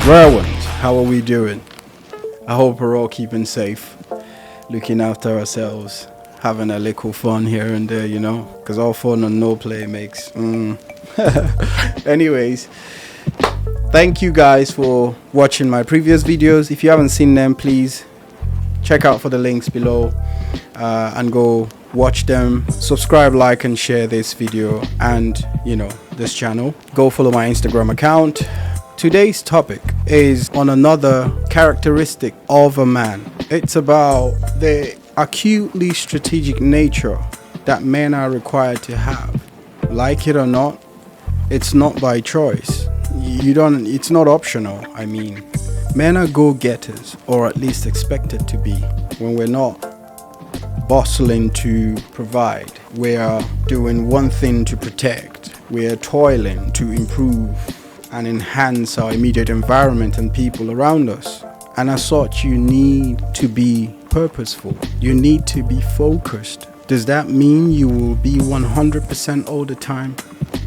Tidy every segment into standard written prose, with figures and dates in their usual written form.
Rare ones, how are we doing? I hope we're all keeping safe, looking after ourselves, having a little fun here and there, because all fun and no play makes. Anyways, thank you guys for watching my previous videos. If you haven't seen them, please check out for the links below and go watch them. Subscribe, like and share this video and this channel. Go follow my Instagram account. Today's topic is on another characteristic of a man. It's about the acutely strategic nature that men are required to have. Like it or not, it's not by choice. It's not optional. I mean, men are go-getters, or at least expected to be. When we're not bustling to provide, we are doing one thing to protect. We are toiling to improve and enhance our immediate environment and people around us. And as such, you need to be purposeful. You need to be focused. Does that mean you will be 100% all the time?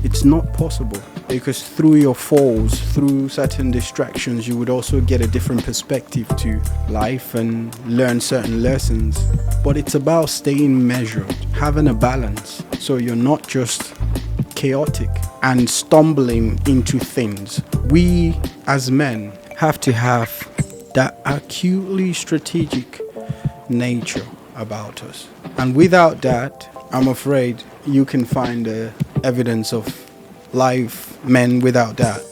It's not possible, because through your falls, through certain distractions, you would also get a different perspective to life and learn certain lessons. But it's about staying measured, having a balance, so you're not just chaotic and stumbling into things. We as men have to have that acutely strategic nature about us, and without that, I'm afraid you can find evidence of live men without that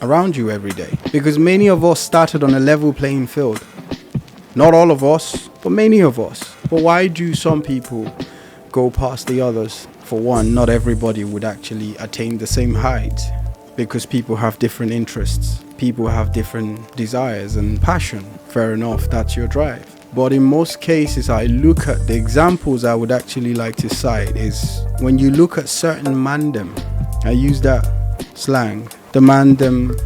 around you every day, because many of us started on a level playing field. Not all of us, but many of us. But why do some people go past the others? For one, not everybody would actually attain the same height, because people have different interests, people have different desires and passion. Fair enough, that's your drive. But in most cases, I look at the examples I would actually like to cite is when you look at certain mandem. I use that slang. The mandem,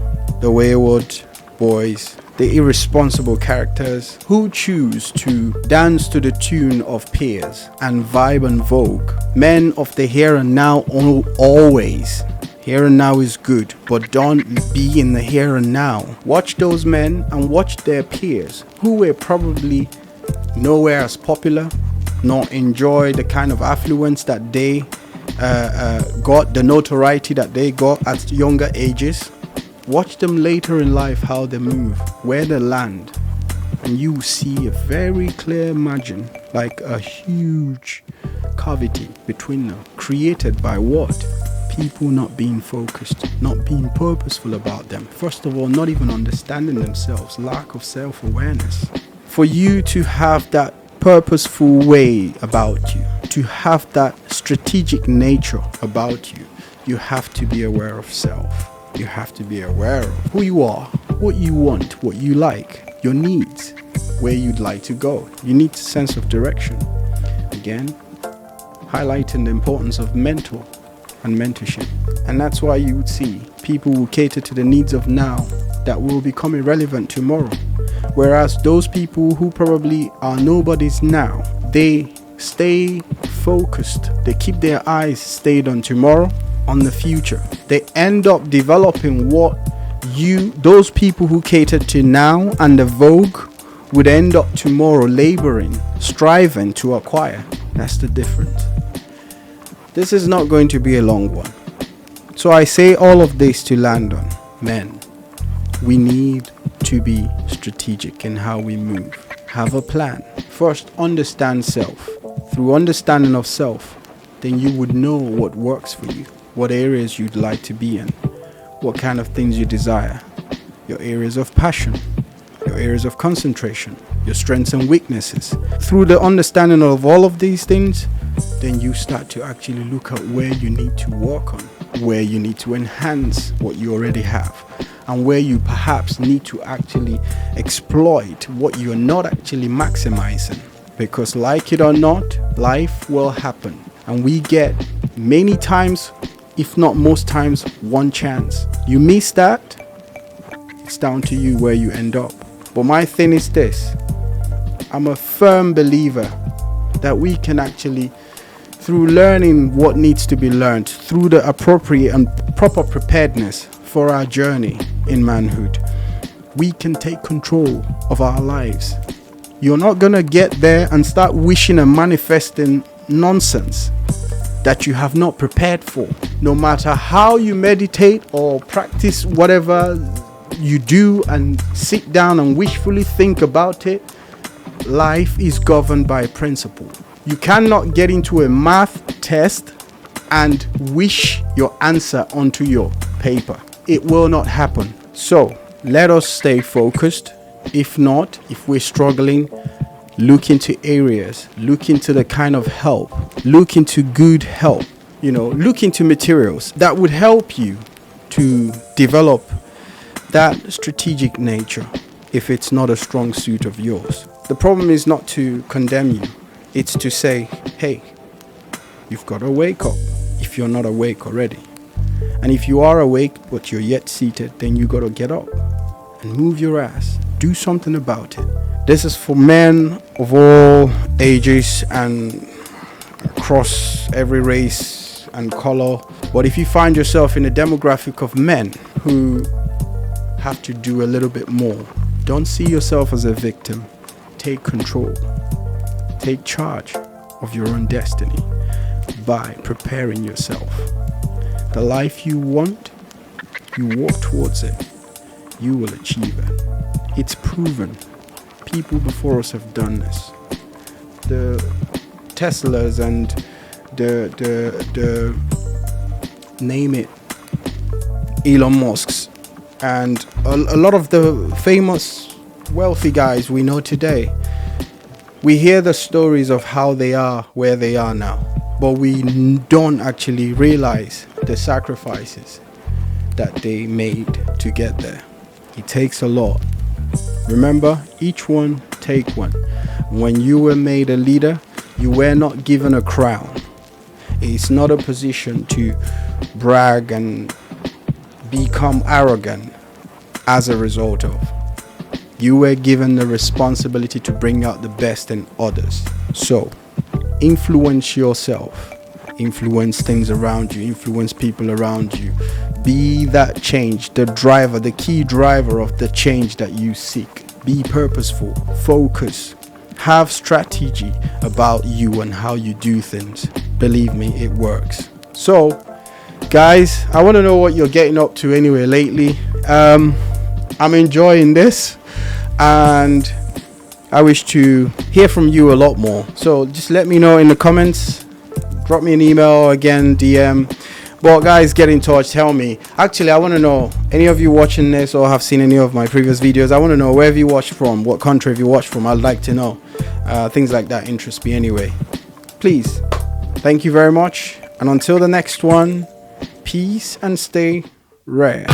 the wayward boys, the irresponsible characters who choose to dance to the tune of peers and vibe and vogue. Men of the here and now always. Here and now is good, but don't be in the here and now. Watch those men and watch their peers who were probably nowhere as popular, nor enjoy the kind of affluence that they got, the notoriety that they got at younger ages. Watch them later in life, how they move, where they land, and you see a very clear margin, like a huge cavity between them, created by what? People not being focused, not being purposeful about them. First of all, not even understanding themselves, lack of self-awareness. For you to have that purposeful way about you, to have that strategic nature about you, you have to be aware of self. You have to be aware of who you are, what you want, what you like, your needs, where you'd like to go. You need a sense of direction. Again, highlighting the importance of mentor and mentorship. And that's why you would see people who cater to the needs of now that will become irrelevant tomorrow. Whereas those people who probably are nobodies now, they stay focused. They keep their eyes stayed on tomorrow, on the future. They end up developing what those people who cater to now and the vogue would end up tomorrow laboring, striving to acquire. That's the difference. This is not going to be a long one. So I say all of this to land on men. We need to be strategic in how we move. Have a plan. First, understand self. Through understanding of self, then you would know what works for you, what areas you'd like to be in, what kind of things you desire, your areas of passion, your areas of concentration, your strengths and weaknesses. Through the understanding of all of these things, then you start to actually look at where you need to work on, where you need to enhance what you already have, and where you perhaps need to actually exploit what you're not actually maximizing. Because like it or not, life will happen. And we get many times, if not most times, one chance. You miss that, it's down to you where you end up. But my thing is this. I'm a firm believer that we can actually, through learning what needs to be learned, through the appropriate and proper preparedness for our journey in manhood, we can take control of our lives. You're not gonna get there and start wishing and manifesting nonsense that you have not prepared for. No matter how you meditate or practice whatever you do and sit down and wishfully think about it, life is governed by principle. You cannot get into a math test and wish your answer onto your paper. It will not happen. So let us stay focused. If not, if we're struggling, look into areas, look into the kind of help, look into good help, look into materials that would help you to develop that strategic nature if it's not a strong suit of yours. The problem is not to condemn you, it's to say, hey, you've got to wake up if you're not awake already. And if you are awake but you're yet seated, then you got to get up and move your ass. Do something about it. This is for men of all ages and across every race and color. But if you find yourself in a demographic of men who have to do a little bit more, don't see yourself as a victim. Take control. Take charge of your own destiny by preparing yourself. The life you want, you walk towards it. You will achieve it. It's proven. People before us have done this. The Teslas and the name it, Elon Musk's, and a lot of the famous wealthy guys we know today. We hear the stories of how they are where they are now, but we don't actually realize the sacrifices that they made to get there. It takes a lot. Remember, each one take one. When you were made a leader, you were not given a crown. It's not a position to brag and become arrogant as a result of. You were given the responsibility to bring out the best in others. So, influence yourself. Influence things around you. Influence people around you. Be that change, the driver, the key driver of the change that you seek. Be purposeful, focus, have strategy about you and how you do things. Believe me, it works. So, guys, I want to know what you're getting up to anyway lately. I'm enjoying this and I wish to hear from you a lot more. So just let me know in the comments. Drop me an email, again, DM. But guys, get in touch, tell me. Actually, I want to know, any of you watching this or have seen any of my previous videos, I want to know where have you watched from, what country have you watched from. I'd like to know. Things like that interest me anyway. Please, thank you very much. And until the next one, peace and stay rare.